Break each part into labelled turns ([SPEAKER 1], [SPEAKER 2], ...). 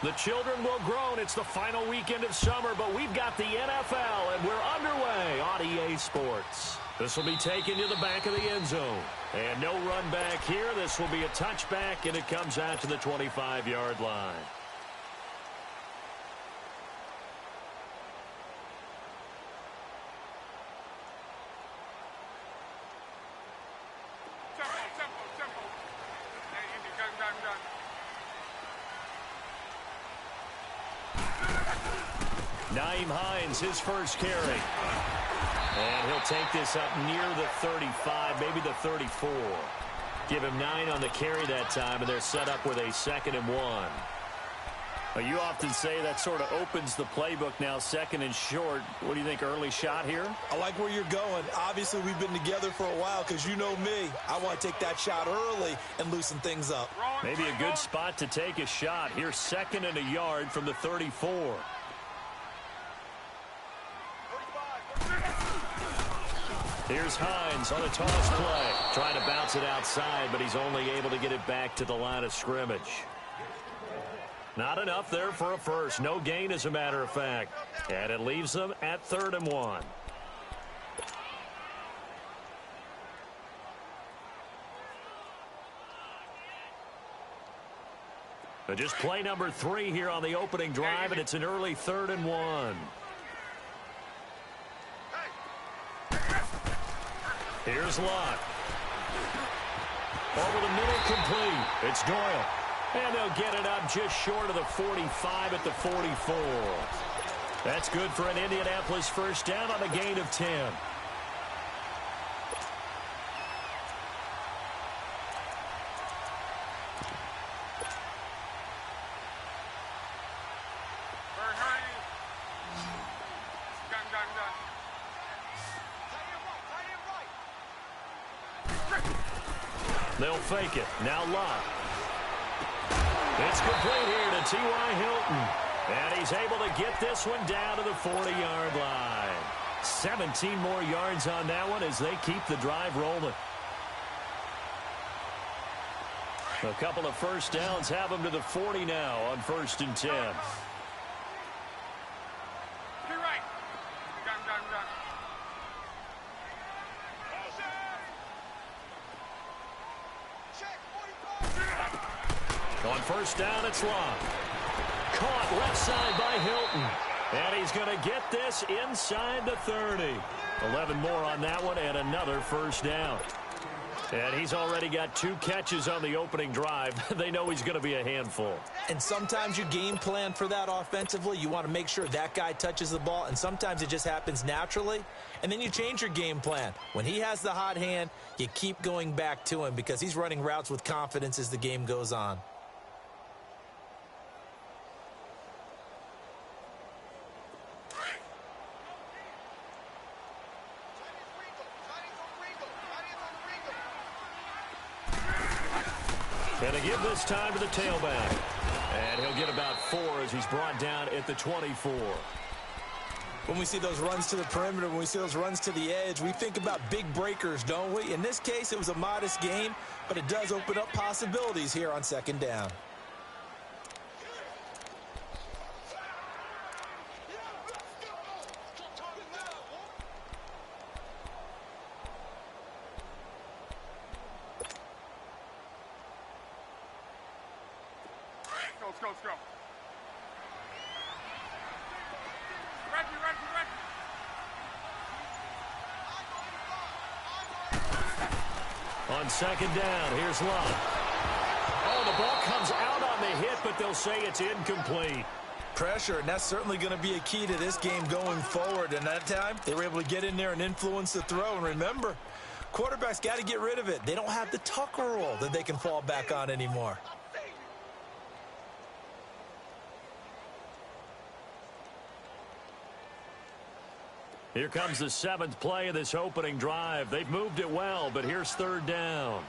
[SPEAKER 1] The children will groan. It's the final weekend of summer, but we've got the NFL, and we're underway on EA Sports. This will be taken to the back of the end zone. And no run back here. This will be a touchback, and it comes out to the 25-yard line. Nyheim Hines, his first carry. And he'll take this up near the 35, maybe the 34. Give him 9 on the carry that time, and they're set up with a 2nd and 1. Well, you often say that sort of opens the playbook now, 2nd and short. What do you think, early shot here?
[SPEAKER 2] I like where you're going. Obviously, we've been together for a while because you know me. I want to take that shot early and loosen things up.
[SPEAKER 1] Maybe a good spot to take a shot. Here's 2nd and a yard from the 34. Here's Hines on a toss play. Trying to bounce it outside, but he's only able to get it back to the line of scrimmage. Not enough there for a first. No gain, as a matter of fact. And it leaves them at 3rd and 1. Just play number 3 here on the opening drive, and it's an early 3rd and 1. Here's Lott. Over the middle, complete. It's Doyle. And they'll get it up just short of the 45 at the 44. That's good for an Indianapolis first down on a gain of 10. They'll fake it. Now Lott. It's complete here to T.Y. Hilton. And he's able to get this one down to the 40-yard line. 17 more yards on that one as they keep the drive rolling. A couple of first downs have them to the 40 now on 1st and 10. On first down, it's Lott. Caught left side by Hilton. And he's going to get this inside the 30. 11 more on that one and another first down. And he's already got 2 catches on the opening drive. They know he's going to be a handful.
[SPEAKER 2] And sometimes you game plan for that offensively. You want to make sure that guy touches the ball, and sometimes it just happens naturally. And then you change your game plan. When he has the hot hand, you keep going back to him because he's running routes with confidence as the game goes on.
[SPEAKER 1] And they give this time to the tailback. And he'll get about 4 as he's brought down at the 24.
[SPEAKER 2] When we see those runs to the perimeter, when we see those runs to the edge, we think about big breakers, don't we? In this case, it was a modest game, but it does open up possibilities here on 2nd down.
[SPEAKER 3] Let's go.
[SPEAKER 1] On 2nd down, here's Lott. Oh, the ball comes out on the hit, but they'll say it's incomplete.
[SPEAKER 2] Pressure, and that's certainly going to be a key to this game going forward. And that time, they were able to get in there and influence the throw. And remember, quarterbacks got to get rid of it. They don't have the Tucker rule that they can fall back on anymore.
[SPEAKER 1] Here comes the 7th play of this opening drive. They've moved it well, but here's 3rd down.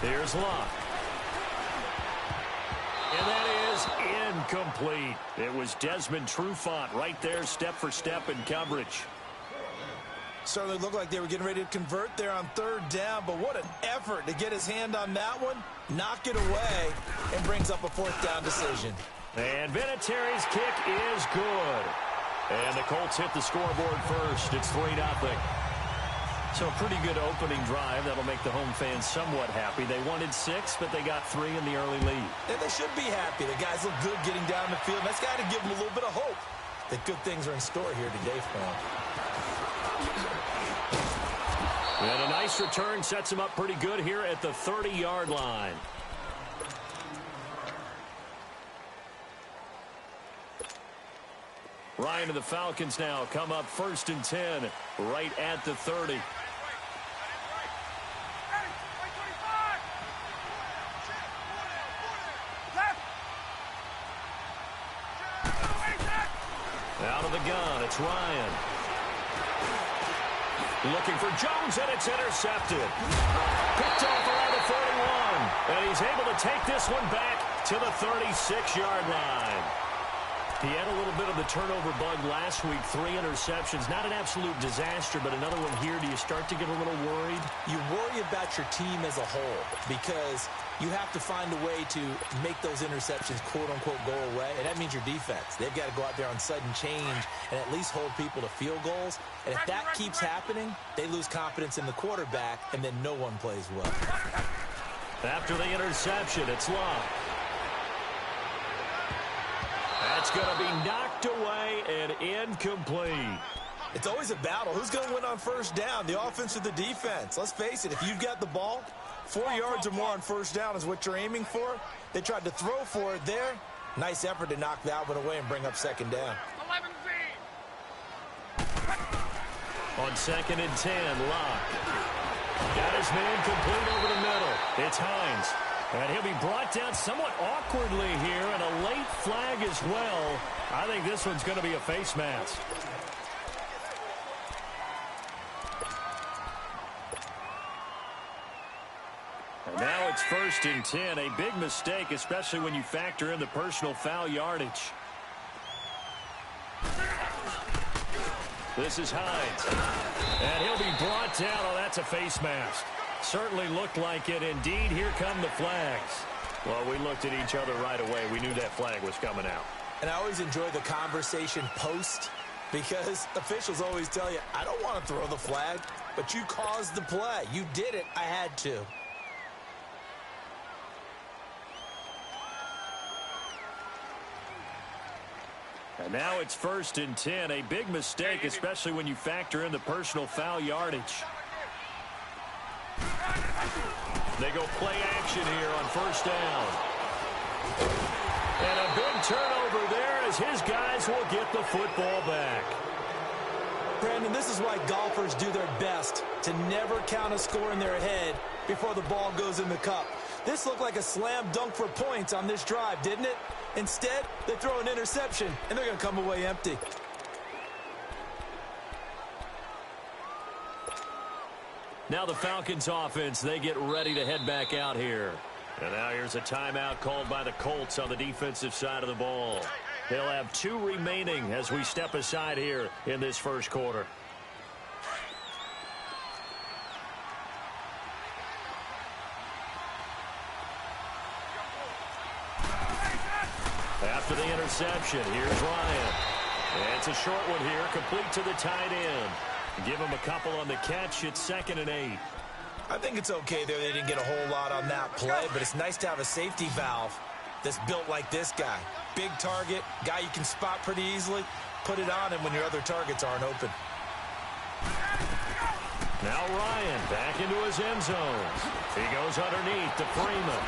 [SPEAKER 1] Here's Lott. And that is incomplete. It was Desmond Trufant right there, step for step in coverage.
[SPEAKER 2] Certainly looked like they were getting ready to convert there on third down, but what an effort to get his hand on that one, knock it away, and brings up a fourth down decision.
[SPEAKER 1] And Vinatieri's kick is good. And the Colts hit the scoreboard first. It's 3-0. So a pretty good opening drive. That'll make the home fans somewhat happy. They wanted 6, but they got 3 in the early lead.
[SPEAKER 2] And they should be happy. The guys look good getting down the field. That's got to give them a little bit of hope that good things are in store here today for them.
[SPEAKER 1] And a nice return sets him up pretty good here at the 30-yard line. Ryan and the Falcons now come up 1st and 10 right at the 30. Out of the gun, it's Ryan. Looking for Jones, and it's intercepted. Picked off around the 41. And he's able to take this one back to the 36-yard line. He had a little bit of the turnover bug last week, 3 interceptions. Not an absolute disaster, but another one here. Do you start to get a little worried?
[SPEAKER 2] You worry about your team as a whole because you have to find a way to make those interceptions, quote-unquote, go away, and that means your defense. They've got to go out there on sudden change and at least hold people to field goals. And if that keeps happening, they lose confidence in the quarterback, and then no one plays well.
[SPEAKER 1] After the interception, it's Locke. That's going to be knocked away and incomplete.
[SPEAKER 2] It's always a battle. Who's going to win on first down, the offense or the defense? Let's face it, if you've got the ball, 4 yards or more on first down is what you're aiming for. They tried to throw for it there. Nice effort to knock that one away and bring up second down.
[SPEAKER 1] On 2nd and 10, Locke. Got his man complete over the middle. It's Hines. And he'll be brought down somewhat awkwardly here, and a late flag as well. I think this one's going to be a face mask. And now it's 1st and 10. A big mistake, especially when you factor in the personal foul yardage. This is Hines. And he'll be brought down. Oh, that's a face mask. Certainly looked like it. Indeed, here come the flags. Well, we looked at each other right away. We knew that flag was coming out.
[SPEAKER 2] And I always enjoy the conversation post because officials always tell you, I don't want to throw the flag, but you caused the play. You did it. I had to.
[SPEAKER 1] And now it's 1st and 10. A big mistake, especially when you factor in the personal foul yardage. They go play action here on first down. And a big turnover there as his guys will get the football back.
[SPEAKER 2] Brandon, this is why golfers do their best to never count a score in their head before the ball goes in the cup. This looked like a slam dunk for points on this drive, didn't it? Instead, they throw an interception, and they're going to come away empty.
[SPEAKER 1] Now the Falcons offense, they get ready to head back out here. And now here's a timeout called by the Colts on the defensive side of the ball. They'll have 2 remaining as we step aside here in this first quarter. After the interception, here's Ryan. And it's a short one here, complete to the tight end. Give him a couple on the catch. It's 2nd and 8.
[SPEAKER 2] I think it's okay there. They didn't get a whole lot on that play, but it's nice to have a safety valve that's built like this guy. Big target, guy you can spot pretty easily. Put it on him when your other targets aren't open.
[SPEAKER 1] Now Ryan back into his end zone. He goes underneath to Freeman.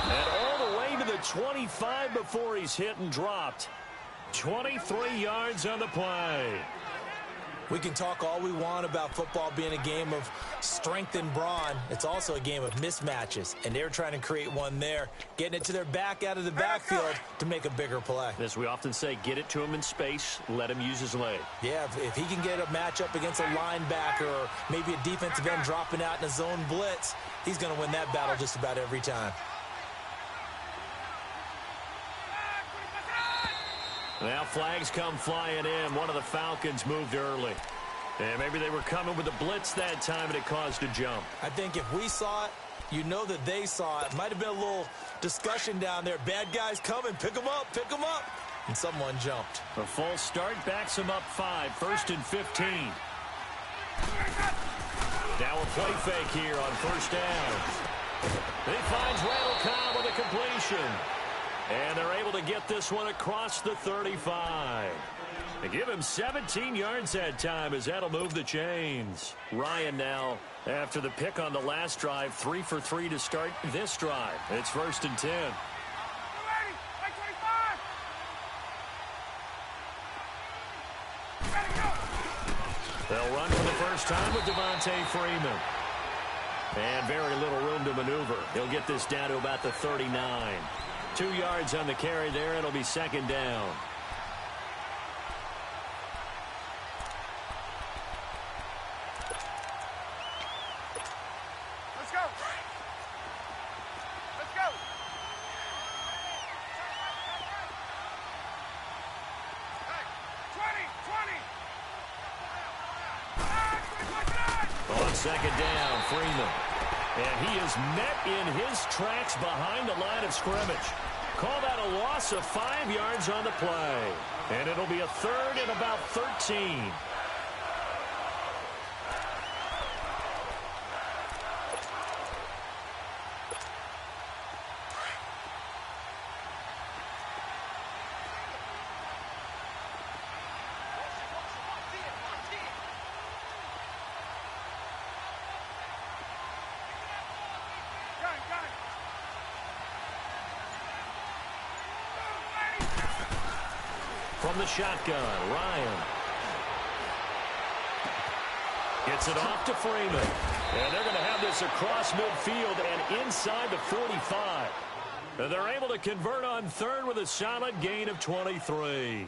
[SPEAKER 1] And all the way to the 25 before he's hit and dropped. 23 yards on the play.
[SPEAKER 2] We can talk all we want about football being a game of strength and brawn. It's also a game of mismatches, and they're trying to create one there, getting it to their back out of the backfield to make a bigger play.
[SPEAKER 1] As we often say, get it to him in space, let him use his leg.
[SPEAKER 2] Yeah, if he can get a matchup against a linebacker or maybe a defensive end dropping out in a zone blitz, he's going to win that battle just about every time.
[SPEAKER 1] Now flags come flying in. One of the Falcons moved early. And maybe they were coming with a blitz that time, and it caused a jump.
[SPEAKER 2] I think if we saw it, you know that they saw it. Might have been a little discussion down there. Bad guys coming. Pick them up. Pick them up. And someone jumped.
[SPEAKER 1] A false start backs him up 5. 1st and 15. Now a play fake here on 1st down. He finds Randall Cobb with a completion. And they're able to get this one across the 35. They give him 17 yards that time as that'll move the chains. Ryan now, after the pick on the last drive, 3 for 3 to start this drive. It's 1st and 10. They'll run for the first time with Devontae Freeman. And very little room to maneuver. He'll get this down to about the 39. 2 yards on the carry there. It'll be 2nd down.
[SPEAKER 3] Let's go. Let's go. Hey, 20.
[SPEAKER 1] On 2nd down, Freeman. And he is met in his tracks behind the line of scrimmage. Call that a loss of 5 yards on the play. And it'll be a 3rd and about 13. From the shotgun, Ryan. Gets it off to Freeman. And they're going to have this across midfield and inside the 45. And they're able to convert on 3rd with a solid gain of 23.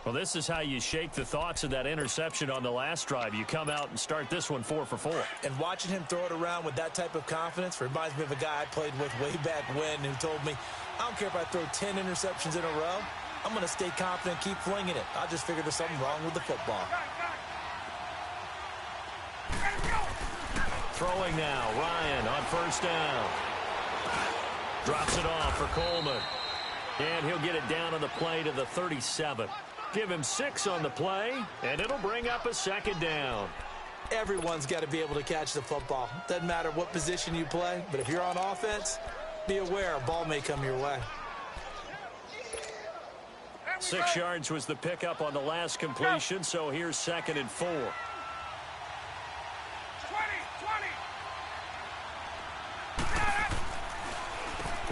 [SPEAKER 1] Well, this is how you shake the thoughts of that interception on the last drive. You come out and start this one 4 for 4.
[SPEAKER 2] And watching him throw it around with that type of confidence reminds me of a guy I played with way back when who told me, I don't care if I throw 10 interceptions in a row. I'm going to stay confident, keep flinging it. I just figured there's something wrong with the football.
[SPEAKER 1] Throwing now, Ryan on 1st down. Drops it off for Coleman. And he'll get it down on the play to the 37. Give him 6 on the play, and it'll bring up a 2nd down.
[SPEAKER 2] Everyone's got to be able to catch the football. Doesn't matter what position you play, but if you're on offense, be aware a ball may come your way.
[SPEAKER 1] 6 yards was the pickup on the last completion, so here's 2nd and 4.
[SPEAKER 3] 20.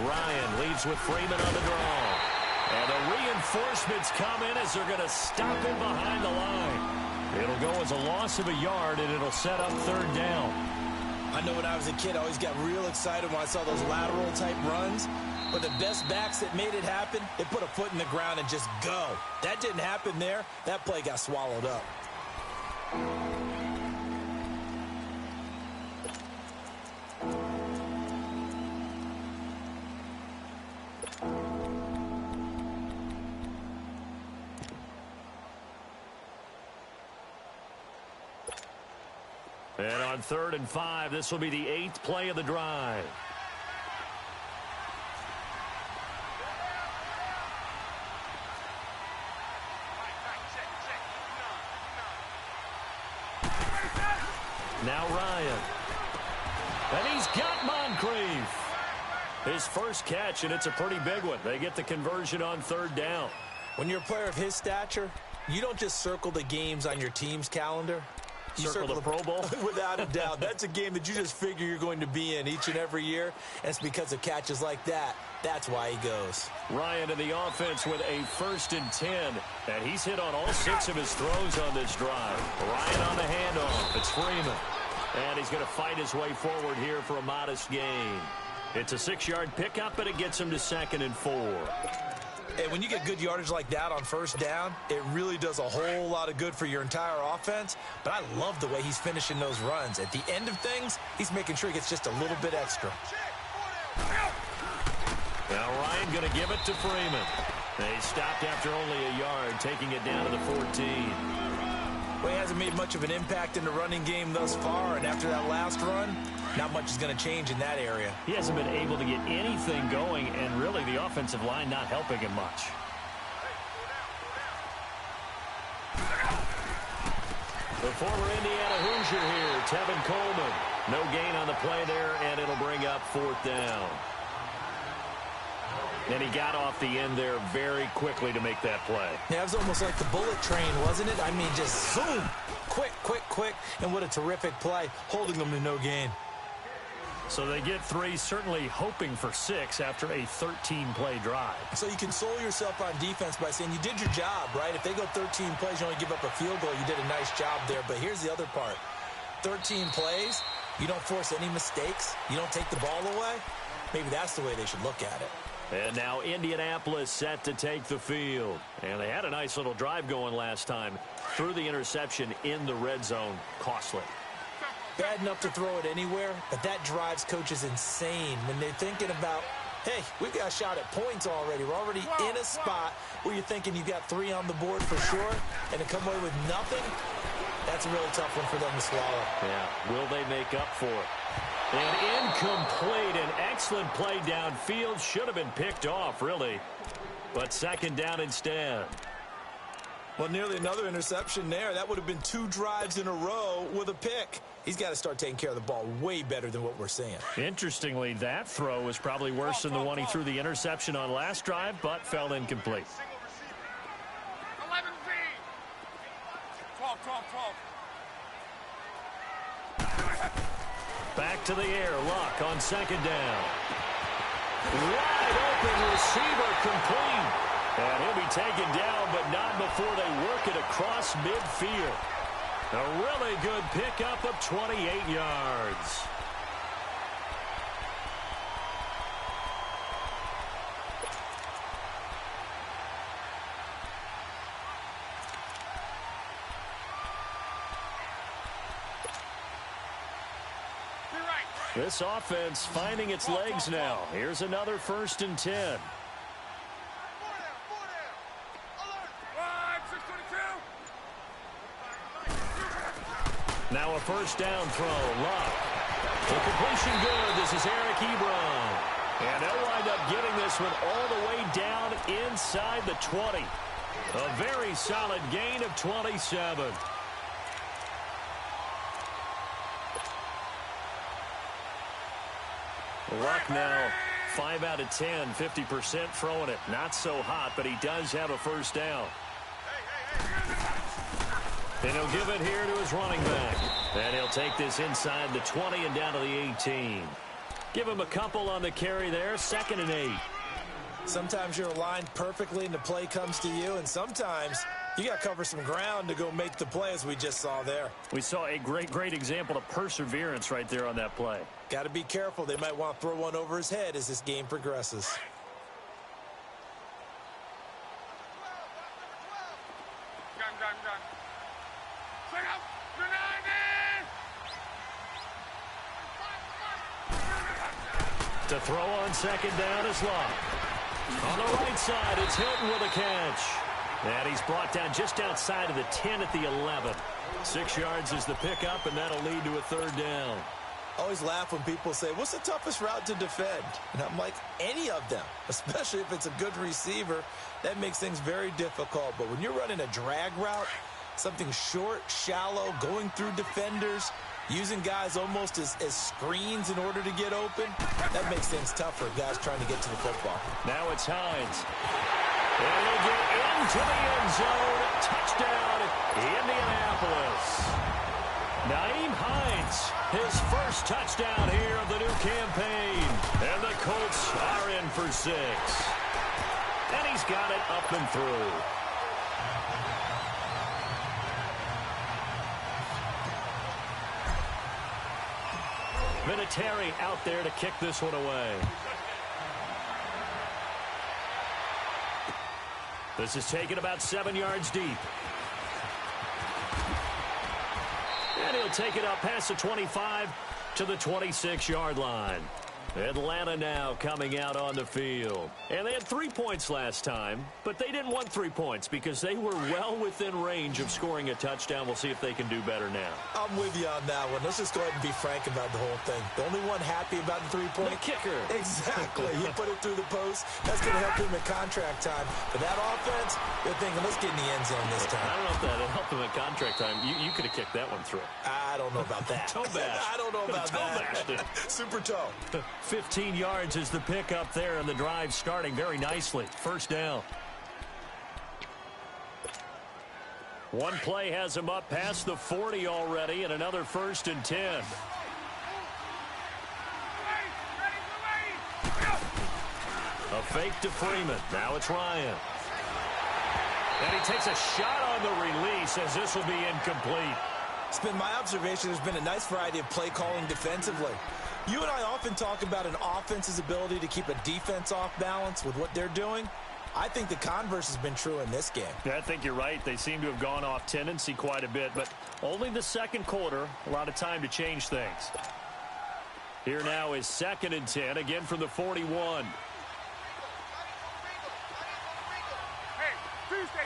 [SPEAKER 1] Ryan leads with Freeman on the draw. And the reinforcements come in as they're going to stop him behind the line. It'll go as a loss of a yard, and it'll set up 3rd down.
[SPEAKER 2] I know when I was a kid, I always got real excited when I saw those lateral-type runs. But the best backs that made it happen, they put a foot in the ground and just go. That didn't happen there. That play got swallowed up.
[SPEAKER 1] And on 3rd and 5, this will be the 8th play of the drive. Now Ryan. And he's got Moncrief. His first catch, and it's a pretty big one. They get the conversion on 3rd down.
[SPEAKER 2] When you're a player of his stature, you don't just circle the games on your team's calendar. You
[SPEAKER 1] circle the Pro Bowl?
[SPEAKER 2] Without a doubt. That's a game that you just figure you're going to be in each and every year. And it's because of catches like that. That's why he goes.
[SPEAKER 1] Ryan in the offense with a 1st and 10. And he's hit on all 6 of his throws on this drive. Ryan on the handoff. It's Freeman. And he's going to fight his way forward here for a modest gain. It's a 6-yard pickup, and it gets him to 2nd and 4.
[SPEAKER 2] And when you get good yardage like that on 1st down, it really does a whole lot of good for your entire offense. But I love the way he's finishing those runs. At the end of things, he's making sure he gets just a little bit extra.
[SPEAKER 1] Now Ryan going to give it to Freeman. They stopped after only a yard, taking it down to the 14.
[SPEAKER 2] Well, he hasn't made much of an impact in the running game thus far, and after that last run, not much is going to change in that area.
[SPEAKER 1] He hasn't been able to get anything going, and really the offensive line not helping him much. The former Indiana Hoosier here, Tevin Coleman. No gain on the play there, and it'll bring up 4th down. And he got off the end there very quickly to make that play.
[SPEAKER 2] Yeah, it was almost like the bullet train, wasn't it? I mean, just zoom, quick, quick, quick, and what a terrific play, holding them to no gain.
[SPEAKER 1] So they get 3, certainly hoping for 6 after a 13-play drive.
[SPEAKER 2] So you console yourself on defense by saying you did your job, right? If they go 13 plays, you only give up a field goal, you did a nice job there. But here's the other part. 13 plays, you don't force any mistakes, you don't take the ball away. Maybe that's the way they should look at it.
[SPEAKER 1] And now Indianapolis set to take the field. And they had a nice little drive going last time. Threw the interception in the red zone. Costly.
[SPEAKER 2] Bad enough to throw it anywhere, but that drives coaches insane when they're thinking about, hey, we've got a shot at points already. We're already in a spot where you're thinking you've got 3 on the board for sure, and to come away with nothing, that's a really tough one for them to swallow.
[SPEAKER 1] Yeah, will they make up for it? An incomplete, an excellent play downfield. Should have been picked off, really. But 2nd down instead.
[SPEAKER 2] Well, nearly another interception there. That would have been 2 drives in a row with a pick. He's got to start taking care of the ball way better than what we're seeing.
[SPEAKER 1] Interestingly, that throw was probably worse than the one he threw the interception on last drive, but fell incomplete.
[SPEAKER 3] 11 V. 12.
[SPEAKER 1] Back to the air. Luck on 2nd down. Wide open receiver complete. And he'll be taken down, but not before they work it across midfield. A really good pickup of 28 yards. This offense finding its legs now. Here's another 1st and 10. Now a 1st down throw. Luck. The completion good. This is Eric Ebron. And they'll wind up getting this one all the way down inside the 20. A very solid gain of 27. Luck now 5 out of 10, 50% throwing it. Not so hot, but he does have a 1st down. And he'll give it here to his running back. And he'll take this inside the 20 and down to the 18. Give him a couple on the carry there. 2nd and 8.
[SPEAKER 2] Sometimes you're aligned perfectly and the play comes to you, and sometimes you got to cover some ground to go make the play, as we just saw there.
[SPEAKER 1] We saw a great example of perseverance right there on that play.
[SPEAKER 2] Got to be careful. They might want to throw one over his head as this game progresses.
[SPEAKER 3] Gun. Swing up.
[SPEAKER 1] To throw on 2nd down is Luck. On the right side, it's Hilton with a catch. And he's brought down just outside of the 10 at the 11. 6 yards is the pickup, and that'll lead to a 3rd down.
[SPEAKER 2] I always laugh when people say, what's the toughest route to defend? And I'm like, any of them, especially if it's a good receiver. That makes things very difficult. But when you're running a drag route, something short, shallow, going through defenders, using guys almost as screens in order to get open, that makes things tougher, guys trying to get to the football.
[SPEAKER 1] Now it's Hines. And he'll get into the end zone. Touchdown, Indianapolis. Nyheim Hines, his first touchdown here of the new campaign. And the Colts are in for 6. And he's got it up and through. Vinatieri out there to kick this one away. This is taken about 7 yards deep. And he'll take it up past the 25 to the 26-yard line. Atlanta now coming out on the field. And they had 3 points last time, but they didn't want 3 points because they were well within range of scoring a touchdown. We'll see if they can do better now.
[SPEAKER 2] I'm with you on that one. Let's just go ahead and be frank about the whole thing. The only one happy about the 3-point.
[SPEAKER 1] The kicker.
[SPEAKER 2] Exactly. He put it through the post. That's going to help him at contract time. But that offense, they're thinking, let's get in the end zone this time.
[SPEAKER 1] I don't know if that helped him at contract time. You could have kicked that one through.
[SPEAKER 2] I don't know about that.
[SPEAKER 1] Toe bash.
[SPEAKER 2] I don't know about that. Super toe.
[SPEAKER 1] 15 yards is the pickup there, and the drive starting very nicely. First down. One play has him up past the 40 already, and another 1st and 10. A fake to Freeman. Now it's Ryan. And he takes a shot on the release as this will be incomplete.
[SPEAKER 2] It's been my observation there's been a nice variety of play calling defensively. You and I often talk about an offense's ability to keep a defense off balance with what they're doing. I think the converse has been true in this game.
[SPEAKER 1] Yeah, I think you're right. They seem to have gone off tendency quite a bit, but only the second quarter, a lot of time to change things. Here now is 2nd and 10, again from the 41.
[SPEAKER 3] Tuesday.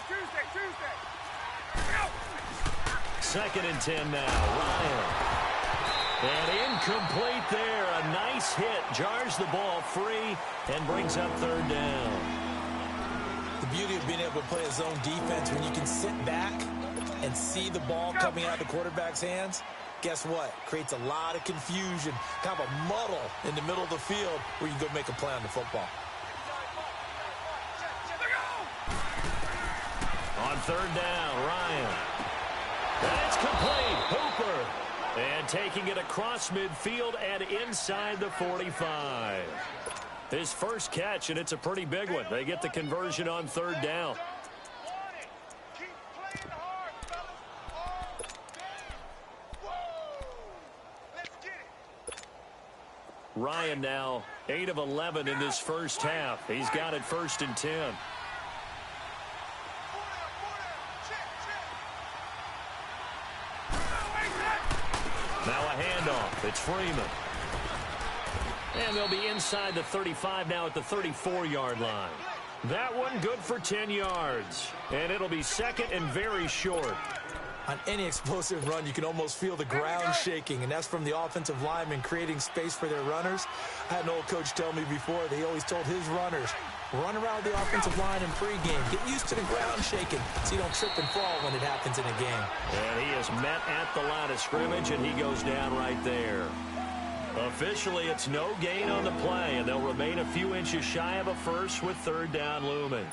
[SPEAKER 1] 2nd and 10 now. Ryan. And incomplete there. A nice hit. Jars the ball free and brings up 3rd down.
[SPEAKER 2] The beauty of being able to play a zone defense when you can sit back and see the ball coming out of the quarterback's hands, guess what? Creates a lot of confusion, kind of a muddle in the middle of the field where you can go make a play on the football.
[SPEAKER 1] On 3rd down, Ryan. And it's complete. Hooper. And taking it across midfield and inside the 45. His first catch, and it's a pretty big one. They get the conversion on 3rd down. Ryan now 8 of 11 in this first half. He's got it 1st and 10. Now a handoff. It's Freeman. And they'll be inside the 35 now at the 34-yard line. That one good for 10 yards. And it'll be 2nd and very short.
[SPEAKER 2] On any explosive run, you can almost feel the ground shaking, and that's from the offensive linemen creating space for their runners. I had an old coach tell me before, they always told his runners, run around the offensive line in pregame. Get used to the ground shaking so you don't trip and fall when it happens in a game.
[SPEAKER 1] And he is met at the line of scrimmage, and he goes down right there. Officially, it's no gain on the play, and they'll remain a few inches shy of a first with 3rd down looming.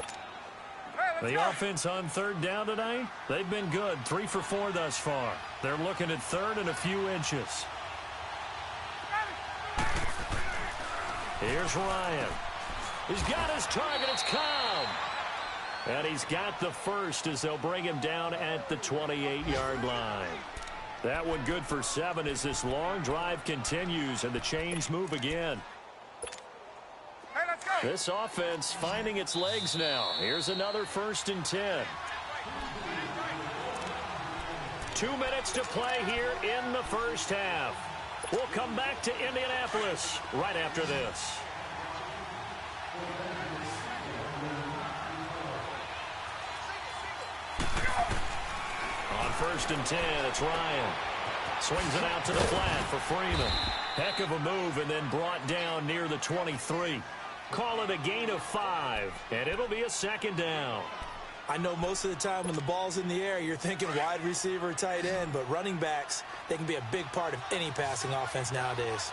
[SPEAKER 1] The offense on 3rd down tonight, they've been good. 3 for 4 thus far. They're looking at 3rd and a few inches. Here's Ryan. He's got his target. It's Cobb. And he's got the first as they'll bring him down at the 28-yard line. That one good for 7 as this long drive continues and the chains move again. This offense finding its legs now. Here's another 1st and 10. 2 minutes to play here in the first half. We'll come back to Indianapolis right after this. On 1st and 10, it's Ryan. Swings it out to the flat for Freeman. Heck of a move and then brought down near the 23. Call it a gain of 5, and it'll be a 2nd down.
[SPEAKER 2] I know most of the time when the ball's in the air, you're thinking wide receiver, tight end, but running backs, they can be a big part of any passing offense nowadays.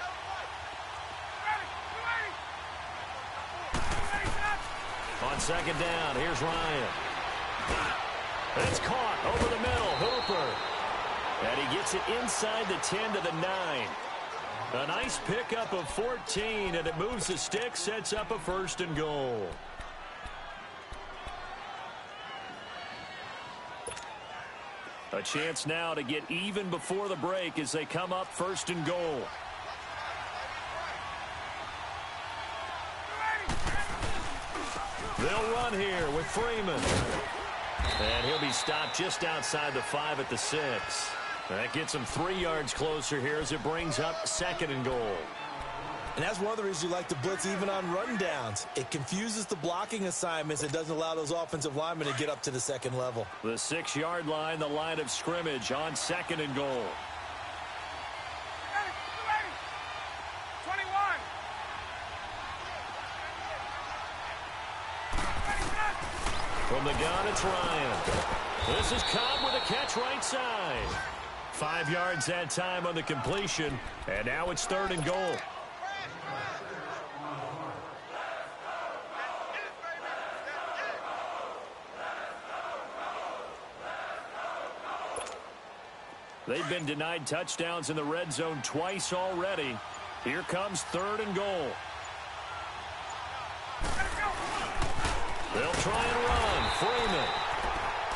[SPEAKER 1] On 2nd down, here's Ryan. It's caught over the middle, Hooper. And he gets it inside the 10 to the 9. A nice pickup of 14, and it moves the stick, sets up a 1st and goal. A chance now to get even before the break as they come up 1st and goal. They'll run here with Freeman. And he'll be stopped just outside the 5 at the 6. That gets him 3 yards closer here as it brings up 2nd and goal.
[SPEAKER 2] And that's one of the reasons you like to blitz even on rundowns. It confuses the blocking assignments. It doesn't allow those offensive linemen to get up to the second level.
[SPEAKER 1] The 6-yard line, the line of scrimmage on 2nd and goal.
[SPEAKER 3] 21.
[SPEAKER 1] From the gun, it's Ryan. This is Cobb with a catch right side. 5 yards that time on the completion, and now it's 3rd and goal. They've been denied touchdowns in the red zone twice already. Here comes 3rd and goal. They'll try and run. Freeman.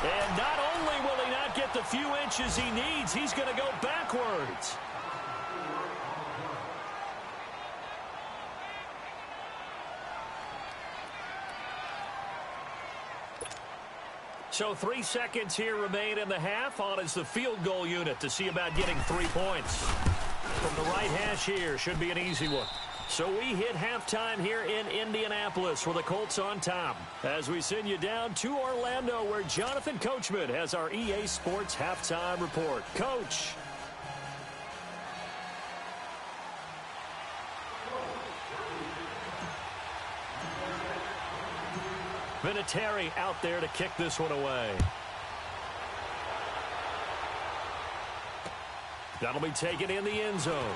[SPEAKER 1] And not only will he not get the few inches he needs, he's going to go backwards. So 3 seconds here remain in the half. On is the field goal unit to see about getting 3 points. From the right hash here, should be an easy one. So we hit halftime here in Indianapolis with the Colts on top. As we send you down to Orlando, where Jonathan Coachman has our EA Sports halftime report. Coach. Vinatieri out there to kick this one away. That'll be taken in the end zone.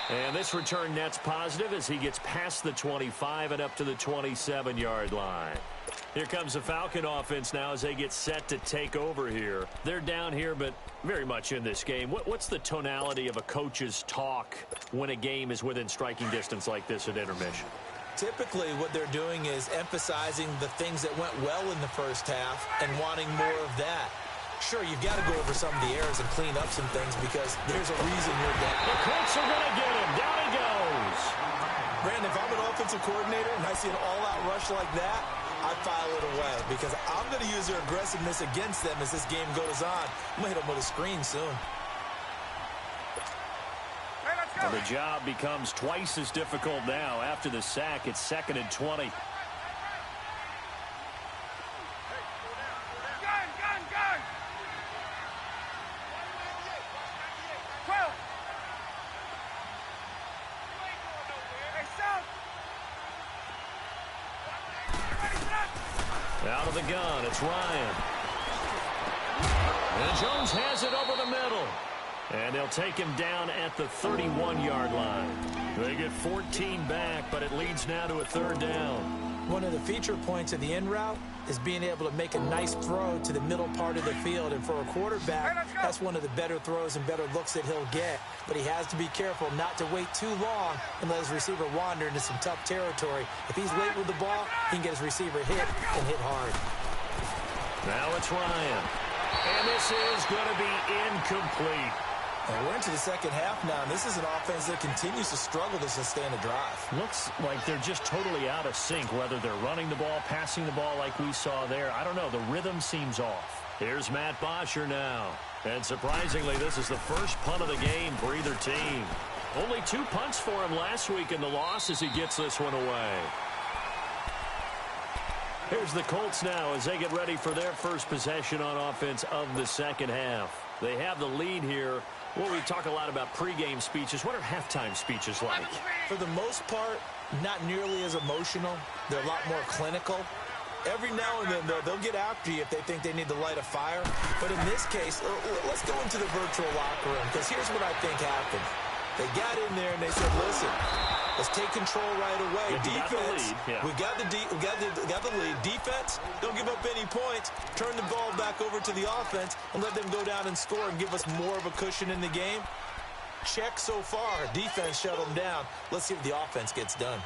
[SPEAKER 1] And this return net's positive as he gets past the 25 and up to the 27-yard line. Here comes the Falcon offense now as they get set to take over here. They're down here, but very much in this game. What's the tonality of a coach's talk when a game is within striking distance like this at intermission?
[SPEAKER 2] Typically, what they're doing is emphasizing the things that went well in the first half and wanting more of that. Sure, you've got to go over some of the errors and clean up some things because there's a reason you're down.
[SPEAKER 1] The Colts are going to get him. Down he goes.
[SPEAKER 2] Brandon, if I'm an offensive coordinator and I see an all-out rush like that, I file it away because I'm going to use their aggressiveness against them as this game goes on. I'm going to hit them with a screen soon.
[SPEAKER 3] Hey, let's go.
[SPEAKER 1] Well, the job becomes twice as difficult now. After the sack, it's 2nd and 20.
[SPEAKER 3] Gun. 12. Hey, South.
[SPEAKER 1] Out of the gun, it's Ryan. And Jones has it over the middle. And they'll take him down at the 31-yard line. They get 14 back, but it leads now to a 3rd down.
[SPEAKER 2] One of the feature points of the in route is being able to make a nice throw to the middle part of the field. And for a quarterback, that's one of the better throws and better looks that he'll get. But he has to be careful not to wait too long and let his receiver wander into some tough territory. If he's late with the ball, he can get his receiver hit and hit hard.
[SPEAKER 1] Now it's Ryan. And this is going to be incomplete.
[SPEAKER 2] And we're into the second half now, and this is an offense that continues to struggle to sustain a drive.
[SPEAKER 1] Looks like they're just totally out of sync, whether they're running the ball, passing the ball like we saw there. I don't know. The rhythm seems off. Here's Matt Bosher now. And surprisingly, this is the first punt of the game for either team. Only 2 punts for him last week in the loss as he gets this one away. Here's the Colts now as they get ready for their first possession on offense of the second half. They have the lead here. Well, we talk a lot about pregame speeches. What are halftime speeches like?
[SPEAKER 2] For the most part, not nearly as emotional. They're a lot more clinical. Every now and then, though, they'll get after you if they think they need to light a fire. But in this case, let's go into the virtual locker room, because here's what I think happened. They got in there and they said, listen, let's take control right away. Defense, we got the lead. Defense, don't give up any points. Turn the ball back over to the offense and let them go down and score and give us more of a cushion in the game. Check so far. Defense shut them down. Let's see if the offense gets done.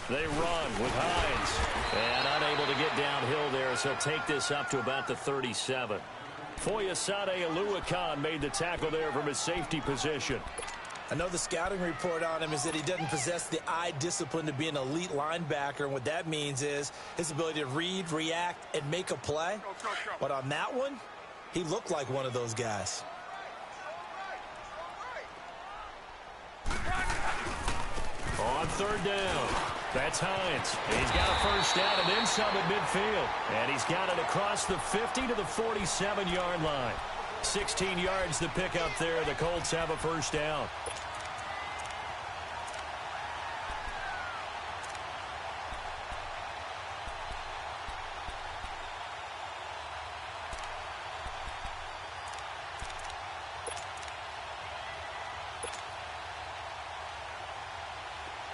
[SPEAKER 1] They run with Hines. And unable to get downhill there as he'll take this up to about the 37. Foyesade Aluakan made the tackle there from his safety position.
[SPEAKER 2] I know the scouting report on him is that he doesn't possess the eye discipline to be an elite linebacker, and what that means is his ability to read, react, and make a play. But on that one, he looked like one of those guys.
[SPEAKER 1] On third down, that's Hines. He's got a first down and then some at midfield. And he's got it across the 50 to the 47-yard line. 16 yards to pick up there. The Colts have a first down.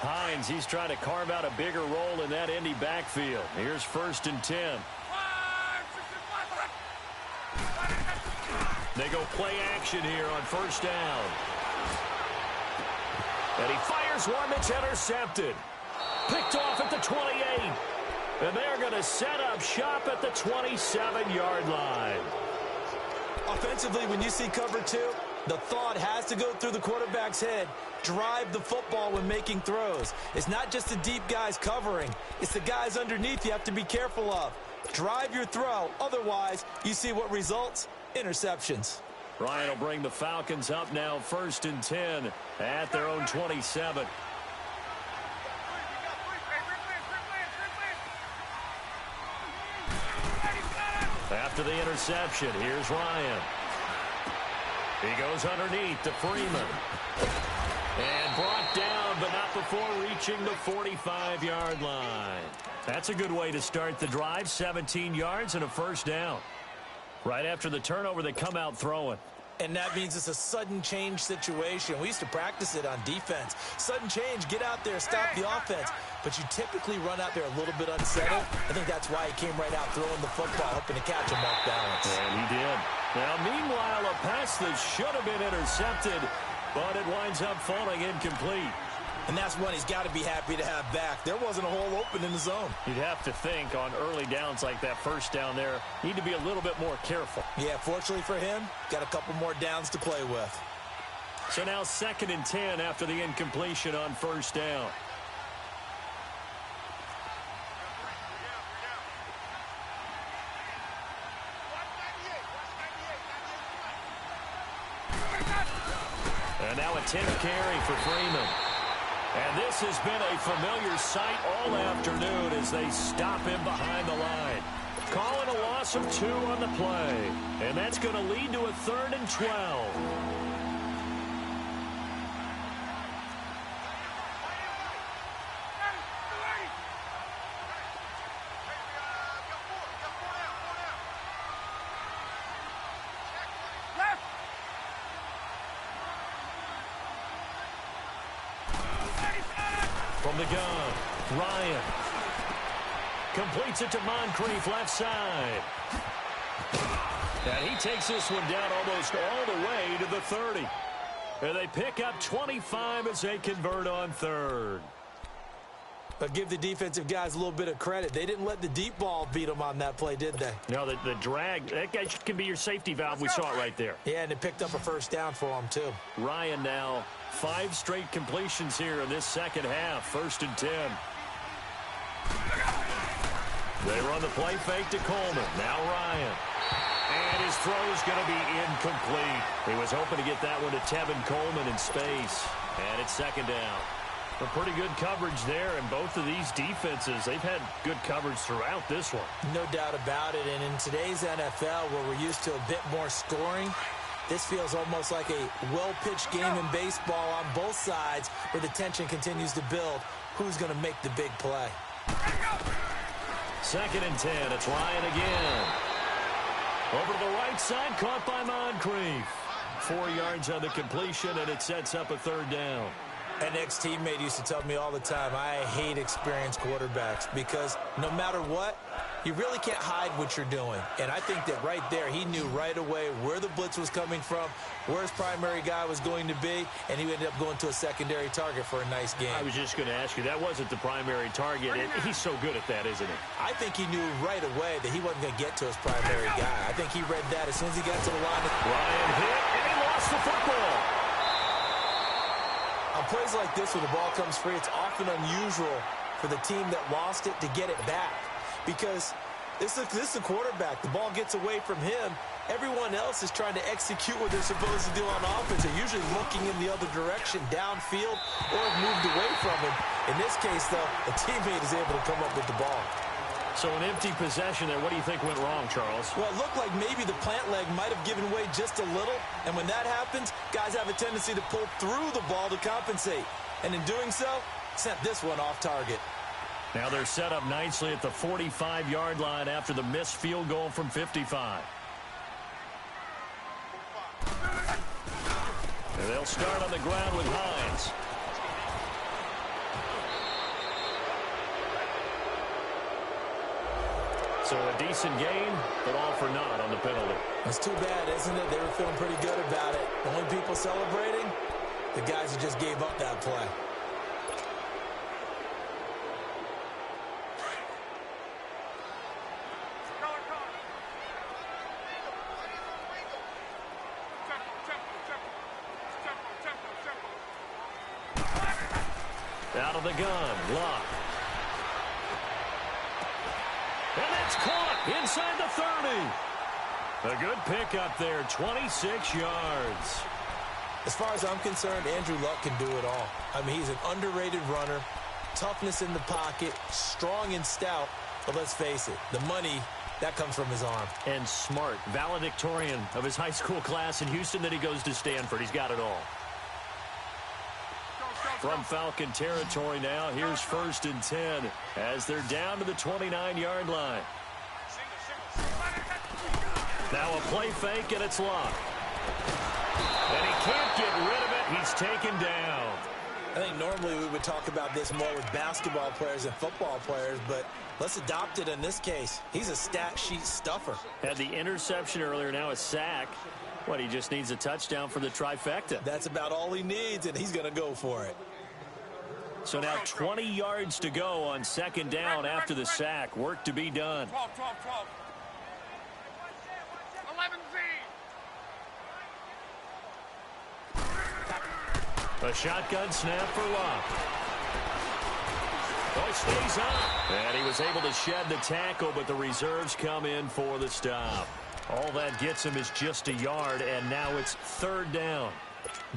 [SPEAKER 1] Hines, he's trying to carve out a bigger role in that Indy backfield. Here's 1st and 10. They go play action here on first down. And he fires one that's intercepted. Picked off at the 28. And they're going to set up shop at the 27-yard line.
[SPEAKER 2] Offensively, when you see cover 2, the thought has to go through the quarterback's head. Drive the football when making throws. It's not just the deep guys covering. It's the guys underneath you have to be careful of. Drive your throw. Otherwise, you see what results? Interceptions.
[SPEAKER 1] Ryan will bring the Falcons up now 1st and 10 at their own 27. After the interception, here's Ryan. He goes underneath to Freeman. And brought down, but not before reaching the 45-yard line. That's a good way to start the drive. 17 yards and a first down. Right after the turnover, they come out throwing.
[SPEAKER 2] And that means it's a sudden change situation. We used to practice it on defense. Sudden change, get out there, stop the offense. But you typically run out there a little bit unsettled. I think that's why he came right out throwing the football, hoping to catch him off balance.
[SPEAKER 1] And he did. Now, meanwhile, a pass that should have been intercepted, but it winds up falling incomplete.
[SPEAKER 2] And that's one he's got to be happy to have back. There wasn't a hole open in the zone.
[SPEAKER 1] You'd have to think on early downs like that first down there, need to be a little bit more careful.
[SPEAKER 2] Yeah, fortunately for him, got a couple more downs to play with.
[SPEAKER 1] So now 2nd and 10 after the incompletion on first down. And now a 10th carry for Freeman. And this has been a familiar sight all afternoon as they stop him behind the line. Calling a loss of 2 on the play. And that's going to lead to a 3rd and 12. From the gun, Ryan completes it to Moncrief left side. And he takes this one down almost all the way to the 30. And they pick up 25 as they convert on 3rd.
[SPEAKER 2] But give the defensive guys a little bit of credit. They didn't let the deep ball beat them on that play, did they?
[SPEAKER 1] No, the drag, that guy can be your safety valve. We saw it right there.
[SPEAKER 2] Yeah, and it picked up a first down for him, too.
[SPEAKER 1] Ryan now 5 straight completions here in this second half. 1st and 10. They run the play fake to Coleman. Now Ryan. And his throw is going to be incomplete. He was hoping to get that one to Tevin Coleman in space. And it's 2nd down. A pretty good coverage there, and both of these defenses, they've had good coverage throughout this one.
[SPEAKER 2] No doubt about it, and in today's NFL, where we're used to a bit more scoring, this feels almost like a well-pitched game in baseball on both sides where the tension continues to build. Who's going to make the big play?
[SPEAKER 1] 2nd and 10, it's Ryan again. Over to the right side, caught by Moncrief. 4 yards on the completion, and it sets up a 3rd down.
[SPEAKER 2] An ex-teammate used to tell me all the time, I hate experienced quarterbacks because no matter what, you really can't hide what you're doing. And I think that right there, he knew right away where the blitz was coming from, where his primary guy was going to be, and he ended up going to a secondary target for a nice game.
[SPEAKER 1] I was just going to ask you, that wasn't the primary target. He's so good at that, isn't he?
[SPEAKER 2] I think he knew right away that he wasn't going to get to his primary guy. I think he read that as soon as he got to the line.
[SPEAKER 1] Ryan hit, and he lost the football.
[SPEAKER 2] On plays like this where the ball comes free, it's often unusual for the team that lost it to get it back because this is the quarterback. The ball gets away from him. Everyone else is trying to execute what they're supposed to do on offense. They're usually looking in the other direction, downfield, or have moved away from him. In this case, though, a teammate is able to come up with the ball.
[SPEAKER 1] So an empty possession there. What do you think went wrong, Charles?
[SPEAKER 2] Well, it looked like maybe the plant leg might have given way just a little. And when that happens, guys have a tendency to pull through the ball to compensate. And in doing so, sent this one off target.
[SPEAKER 1] Now they're set up nicely at the 45-yard line after the missed field goal from 55. And they'll start on the ground with Hines. So a decent game, but all for naught on the penalty.
[SPEAKER 2] That's too bad, isn't it? They were feeling pretty good about it. The only people celebrating, the guys who just gave up that play.
[SPEAKER 1] Out of the gun, Locke. And it's caught inside the 30. A good pickup there, 26 yards.
[SPEAKER 2] As far as I'm concerned, Andrew Luck can do it all. I mean, he's an underrated runner, toughness in the pocket, strong and stout. But let's face it, the money, that comes from his arm.
[SPEAKER 1] And smart, valedictorian of his high school class in Houston, then he goes to Stanford. He's got it all. From Falcon territory now, here's 1st and 10 as they're down to the 29-yard line. Now a play fake, and it's Locke. And he can't get rid of it. He's taken down.
[SPEAKER 2] I think normally we would talk about this more with basketball players and football players, but let's adopt it in this case. He's a stat sheet stuffer.
[SPEAKER 1] Had the interception earlier, now a sack. What, he just needs a touchdown for the trifecta.
[SPEAKER 2] That's about all he needs, and he's going to go for it.
[SPEAKER 1] So now 20 yards to go on 2nd down after the sack. Work to be done.
[SPEAKER 3] 12. 11Z.
[SPEAKER 1] A shotgun snap for Locke. Oh, he stays up. And he was able to shed the tackle, but the reserves come in for the stop. All that gets him is just a yard, and now it's 3rd down.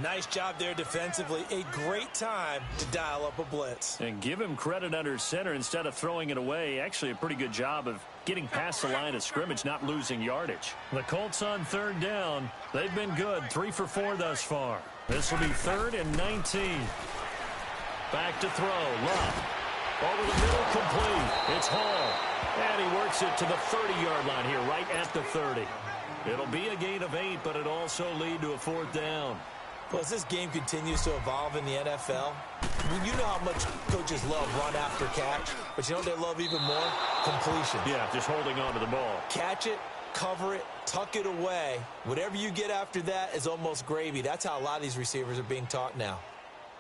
[SPEAKER 2] Nice job there defensively. A great time to dial up a blitz.
[SPEAKER 1] And give him credit under center instead of throwing it away. Actually, a pretty good job of getting past the line of scrimmage, not losing yardage. The Colts on 3rd down. They've been good, 3 for 4 thus far. This will be 3rd and 19. Back to throw. Locke. Over the middle, complete. It's Hall. And he works it to the 30-yard line here, right at the 30. It'll be a gain of 8, but it'll also lead to a 4th down.
[SPEAKER 2] Well, as this game continues to evolve in the NFL, you know how much coaches love run after catch, but you know what they love even more? Completion.
[SPEAKER 1] Yeah, just holding on to the ball.
[SPEAKER 2] Catch it, cover it, tuck it away. Whatever you get after that is almost gravy. That's how a lot of these receivers are being taught now.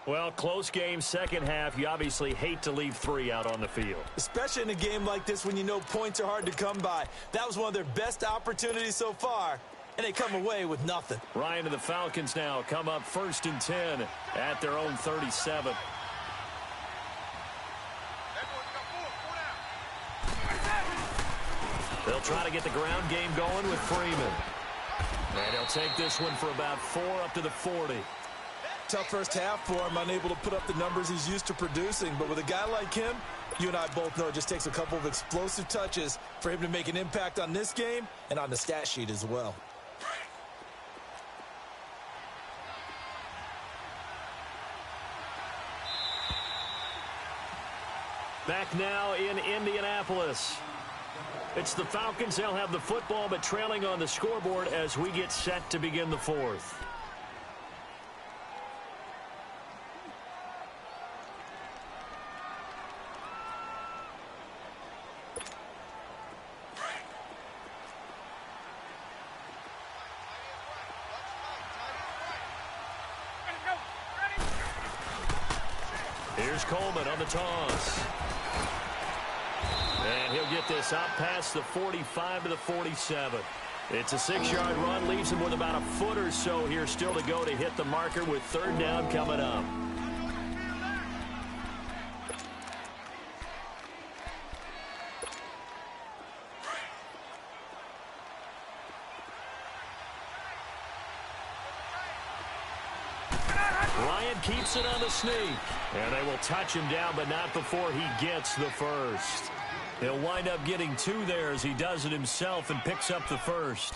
[SPEAKER 1] Well, close game, 2nd half. You obviously hate to leave 3 out on the field.
[SPEAKER 2] Especially in a game like this when you know points are hard to come by. That was one of their best opportunities so far, and they come away with nothing.
[SPEAKER 1] Ryan and the Falcons now come up 1st and 10 at their own 37. They'll try to get the ground game going with Freeman. And he'll take this one for about 4 up to the 40.
[SPEAKER 2] Tough first half for him, unable to put up the numbers he's used to producing. But with a guy like him, you and I both know it just takes a couple of explosive touches for him to make an impact on this game and on the stat sheet as well.
[SPEAKER 1] Back now in Indianapolis. It's the Falcons. They'll have the football, but trailing on the scoreboard as we get set to begin the 4th. Here's Coleman on the toss. And he'll get this out past the 45 to the 47. It's a 6-yard run, leaves him with about a foot or so here still to go to hit the marker with 3rd down coming up. Bryant keeps it on the sneak. And they will touch him down, but not before he gets the first. He'll wind up getting 2 there as he does it himself and picks up the first.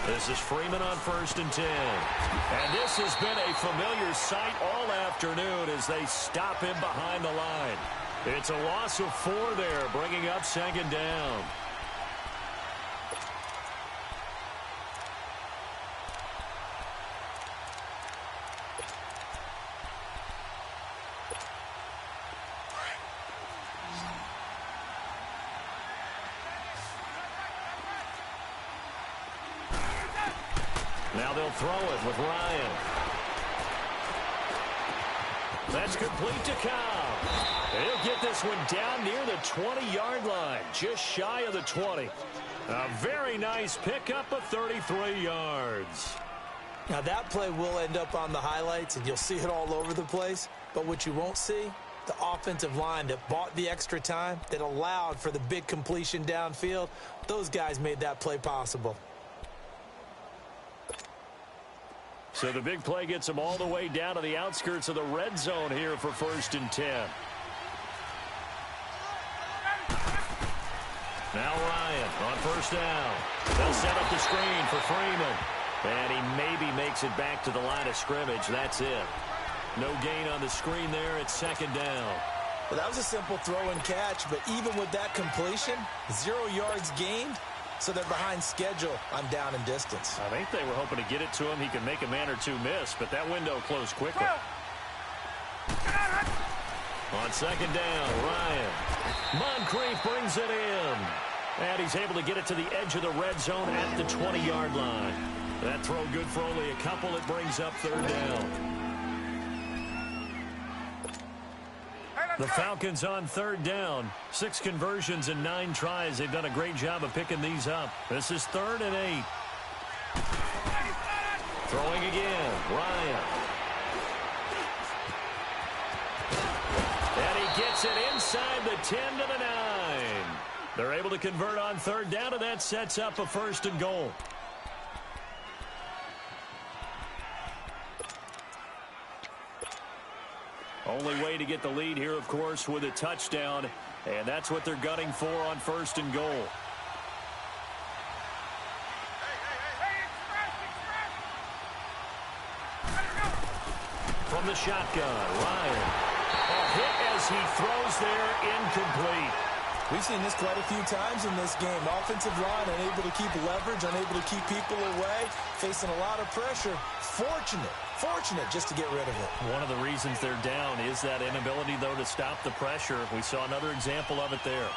[SPEAKER 1] This is Freeman on 1st and 10. And this has been a familiar sight all afternoon as they stop him behind the line. It's a loss of 4 there, bringing up 2nd down. Now they'll throw it with Ryan. That's complete to Cobb. He'll get this one down near the 20-yard line, just shy of the 20. A very nice pickup of 33 yards.
[SPEAKER 2] Now that play will end up on the highlights, and you'll see it all over the place. But what you won't see, the offensive line that bought the extra time, that allowed for the big completion downfield, those guys made that play possible.
[SPEAKER 1] So the big play gets them all the way down to the outskirts of the red zone here for 1st and 10. Now Ryan on 1st down. They'll set up the screen for Freeman. And he maybe makes it back to the line of scrimmage. That's it. No gain on the screen there. It's 2nd down.
[SPEAKER 2] Well, that was a simple throw and catch, but even with that completion, 0 yards gained. So they're behind schedule on down and distance.
[SPEAKER 1] I think they were hoping to get it to him. He could make a man or 2 miss, but that window closed quickly. On 2nd down, Ryan. Moncrief brings it in. And he's able to get it to the edge of the red zone at the 20-yard line. That throw good for only a couple. It brings up 3rd down. The Falcons on 3rd down. 6 conversions and 9 tries. They've done a great job of picking these up. This is 3rd and 8. Throwing again. Ryan. And he gets it inside the 10 to the 9. They're able to convert on 3rd down, and that sets up a 1st and goal. Only way to get the lead here, of course, with a touchdown, and that's what they're gunning for on 1st and goal. From the shotgun, Ryan. A hit as he throws there, incomplete.
[SPEAKER 2] We've seen this quite a few times in this game. Offensive line unable to keep leverage, unable to keep people away, facing a lot of pressure. Fortunate just to get rid of it.
[SPEAKER 1] One of the reasons they're down is that inability, though, to stop the pressure. We saw another example of it there.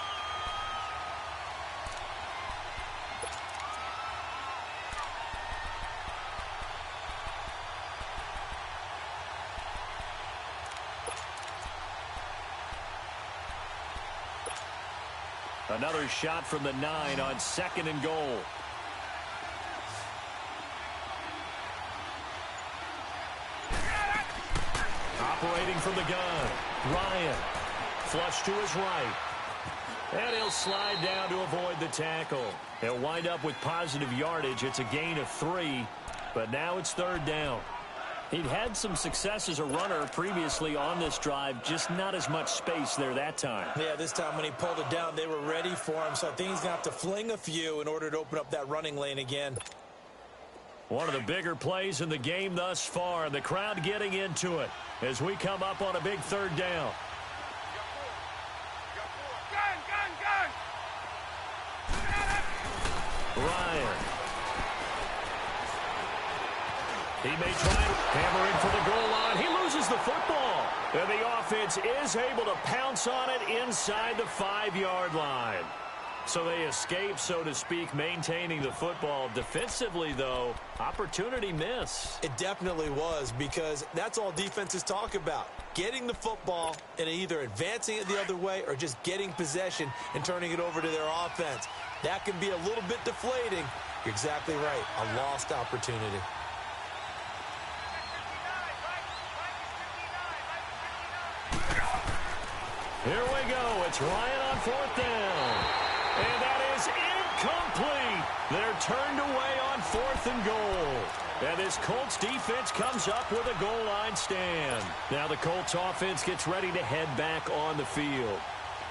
[SPEAKER 1] Another shot from the 9 on 2nd and goal. Operating from the gun, Ryan. Flush to his right. And he'll slide down to avoid the tackle. He'll wind up with positive yardage. It's a gain of 3, but now it's 3rd down. He'd had some success as a runner previously on this drive, just not as much space there that time.
[SPEAKER 2] Yeah, this time when he pulled it down, they were ready for him, so I think he's going to have to fling a few in order to open up that running lane again.
[SPEAKER 1] One of the bigger plays in the game thus far, the crowd getting into it as we come up on a big 3rd down. Ryan. He may try to hammer in for the goal line. He loses the football. And the offense is able to pounce on it inside the 5-yard line. So they escape, so to speak, maintaining the football. Defensively, though, opportunity miss.
[SPEAKER 2] It definitely was, because that's all defenses talk about. Getting the football and either advancing it the other way or just getting possession and turning it over to their offense. That can be a little bit deflating. You're exactly right. A lost opportunity.
[SPEAKER 1] Here we go. It's Ryan on 4th down. And that is incomplete. They're turned away on 4th and goal. And this Colts defense comes up with a goal line stand. Now the Colts offense gets ready to head back on the field.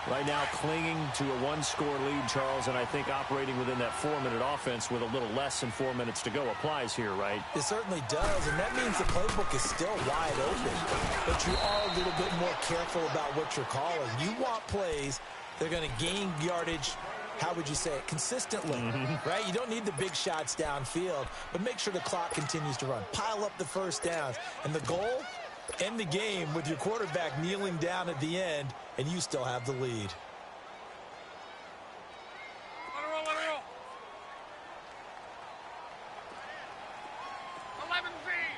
[SPEAKER 1] Right now clinging to a one-score lead, Charles, and I think operating within that 4-minute offense with a little less than 4 minutes to go applies here, right?
[SPEAKER 2] It certainly does, and that means the playbook is still wide open. But you are a little bit more careful about what you're calling. You want plays that are going to gain yardage, how would you say it, consistently, right? You don't need the big shots downfield, but make sure the clock continues to run. Pile up the first downs, and the goal, end the game with your quarterback kneeling down at the end, and you still have the lead.
[SPEAKER 3] Let it roll. 11 feet.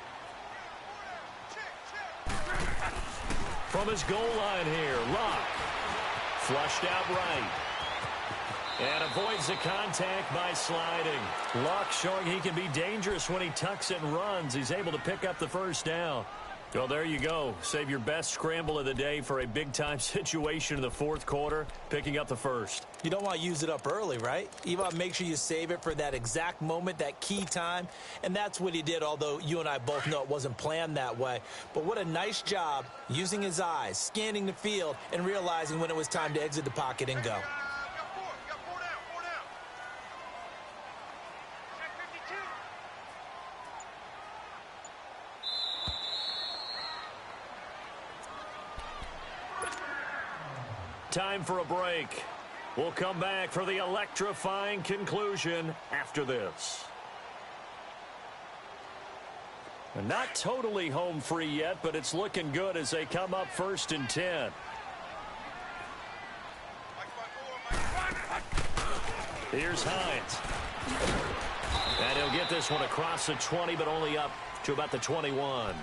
[SPEAKER 1] From his goal line here, Luck. Flushed out right. And avoids the contact by sliding. Luck showing he can be dangerous when he tucks it and runs. He's able to pick up the first down. Well, there you go. Save your best scramble of the day for a big-time situation in the 4th quarter, picking up the first.
[SPEAKER 2] You don't want to use it up early, right? You want to make sure you save it for that exact moment, that key time. And that's what he did, although you and I both know it wasn't planned that way. But what a nice job using his eyes, scanning the field, and realizing when it was time to exit the pocket and go.
[SPEAKER 1] Time for a break. We'll come back for the electrifying conclusion after this. And not totally home free yet, but it's looking good as they come up 1st and 10. Here's Hines. And he'll get this one across the 20, but only up to about the 21.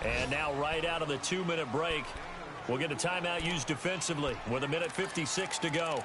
[SPEAKER 1] And now right out of the 2-minute break, we'll get a timeout used defensively with 1:56 to go.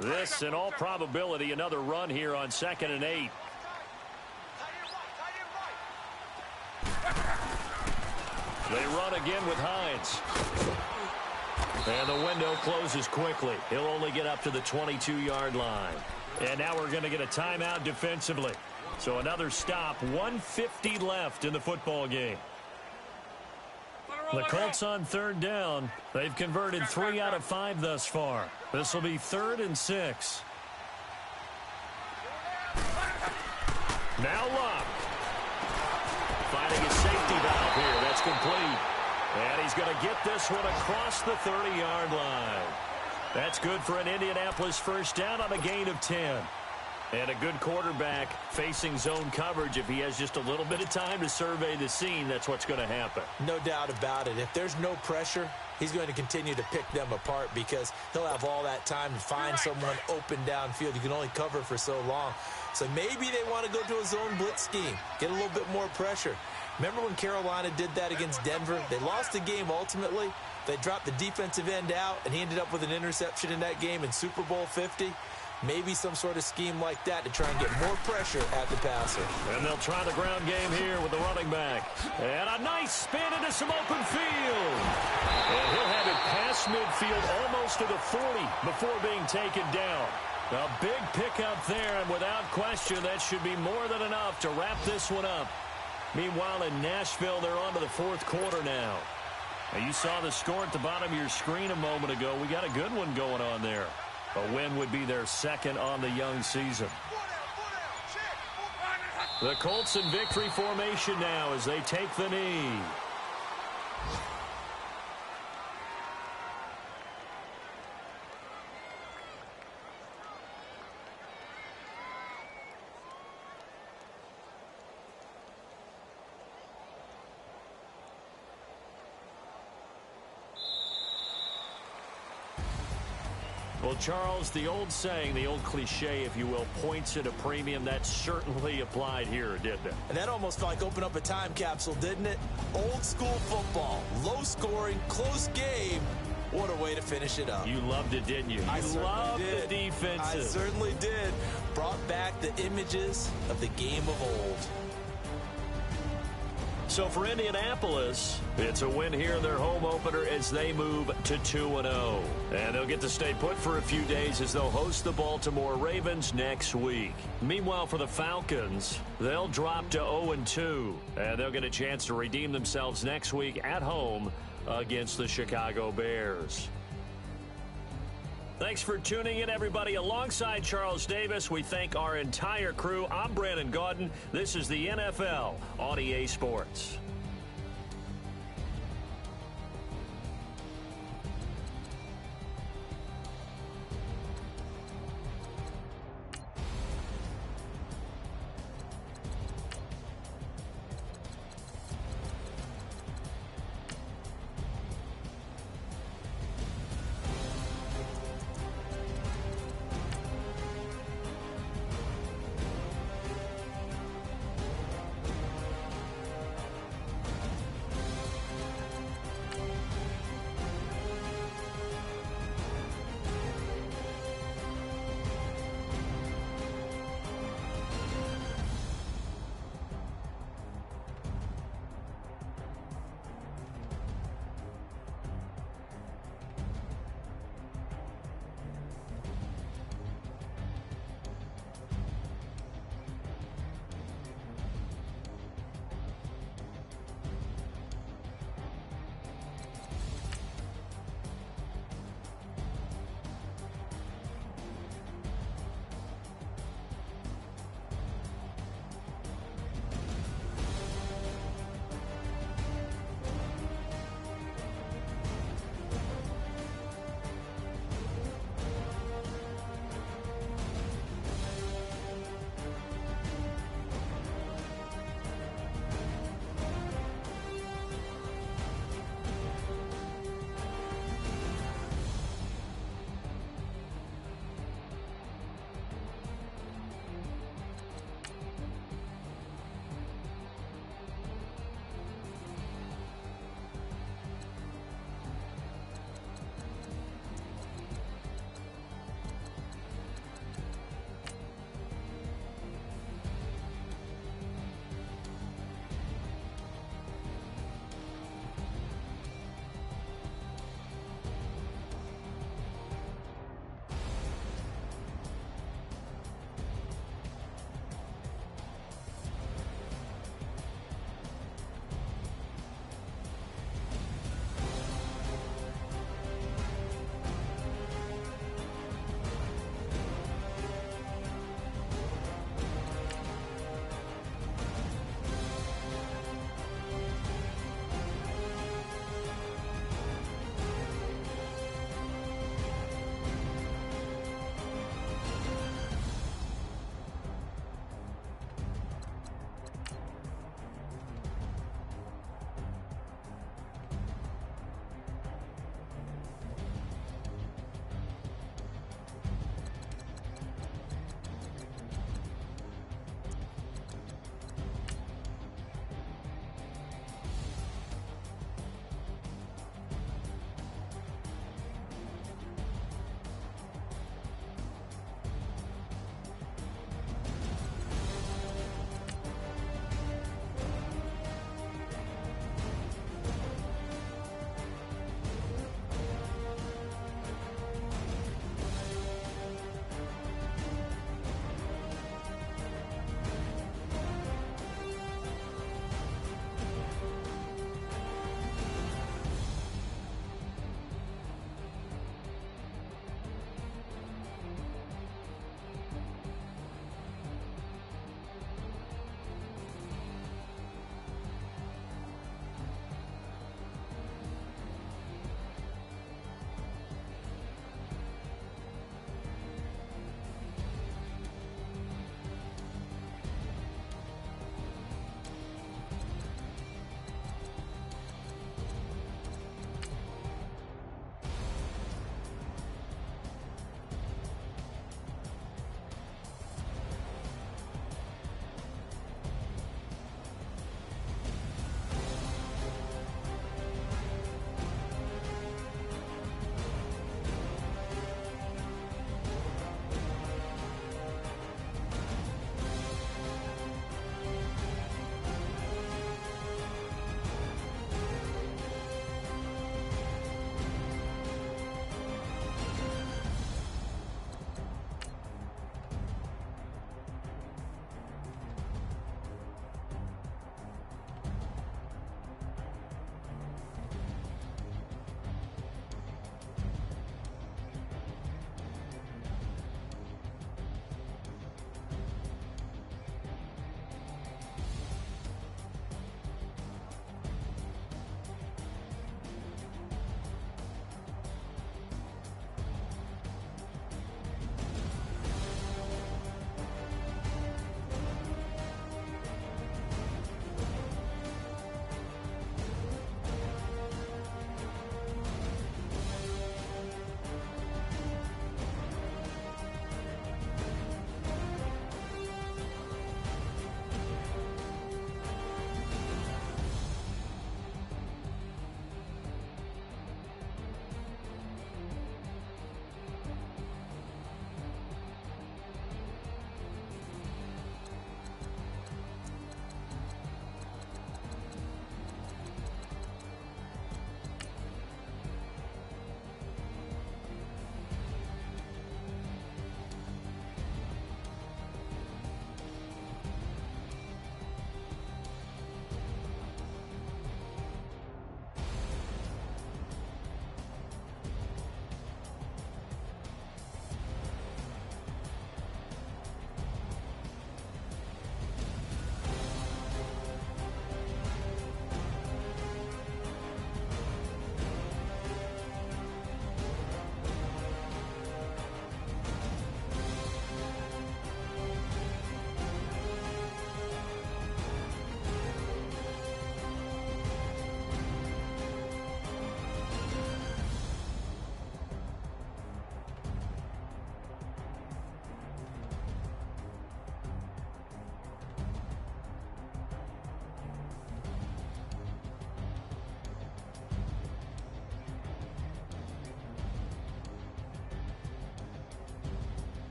[SPEAKER 1] This, in all probability, another run here on 2nd and 8. They run again with Hines. And the window closes quickly. He'll only get up to the 22-yard line. And now we're going to get a timeout defensively. So another stop, 1:50 left in the football game. The Colts on 3rd down. They've converted 3 out of 5 thus far. This will be 3rd and 6. Now Luck. Finding a safety valve here. That's complete. And he's going to get this one across the 30-yard line. That's good for an Indianapolis first down on a gain of 10. And a good quarterback facing zone coverage. If he has just a little bit of time to survey the scene, that's what's going to happen.
[SPEAKER 2] No doubt about it. If there's no pressure, he's going to continue to pick them apart because he'll have all that time to find someone open downfield. You can only cover for so long. So maybe they want to go to a zone blitz scheme, get a little bit more pressure. Remember when Carolina did that against Denver? They lost the game ultimately. They dropped the defensive end out, and he ended up with an interception in that game in Super Bowl 50. Maybe some sort of scheme like that to try and get more pressure at the passer.
[SPEAKER 1] And they'll try the ground game here with the running back. And a nice spin into some open field. And he'll have it past midfield almost to the 40 before being taken down. A big pickup there, and without question, that should be more than enough to wrap this one up. Meanwhile, in Nashville, they're on to the fourth quarter now. Now, you saw the score at the bottom of your screen a moment ago. We got a good one going on there. A win would be their second on the young season. The Colts in victory formation now as they take the knee. Well, Charles, the old saying, the old cliche, if you will, points at a premium, that certainly applied here, didn't it?
[SPEAKER 2] And that almost felt like open up a time capsule, didn't it? Old school football, low scoring, close game. What a way to finish it up.
[SPEAKER 1] You loved it, didn't you?
[SPEAKER 2] I
[SPEAKER 1] loved
[SPEAKER 2] did.
[SPEAKER 1] The defenses.
[SPEAKER 2] I certainly did. Brought back the images of the game of old.
[SPEAKER 1] So for Indianapolis, it's a win here in their home opener as they move to 2-0. And they'll get to stay put for a few days as they'll host the Baltimore Ravens next week. Meanwhile, for the Falcons, they'll drop to 0-2. And they'll get a chance to redeem themselves next week at home against the Chicago Bears. Thanks for tuning in, everybody. Alongside Charles Davis, we thank our entire crew. I'm Brandon Gaudin. This is the NFL on EA Sports.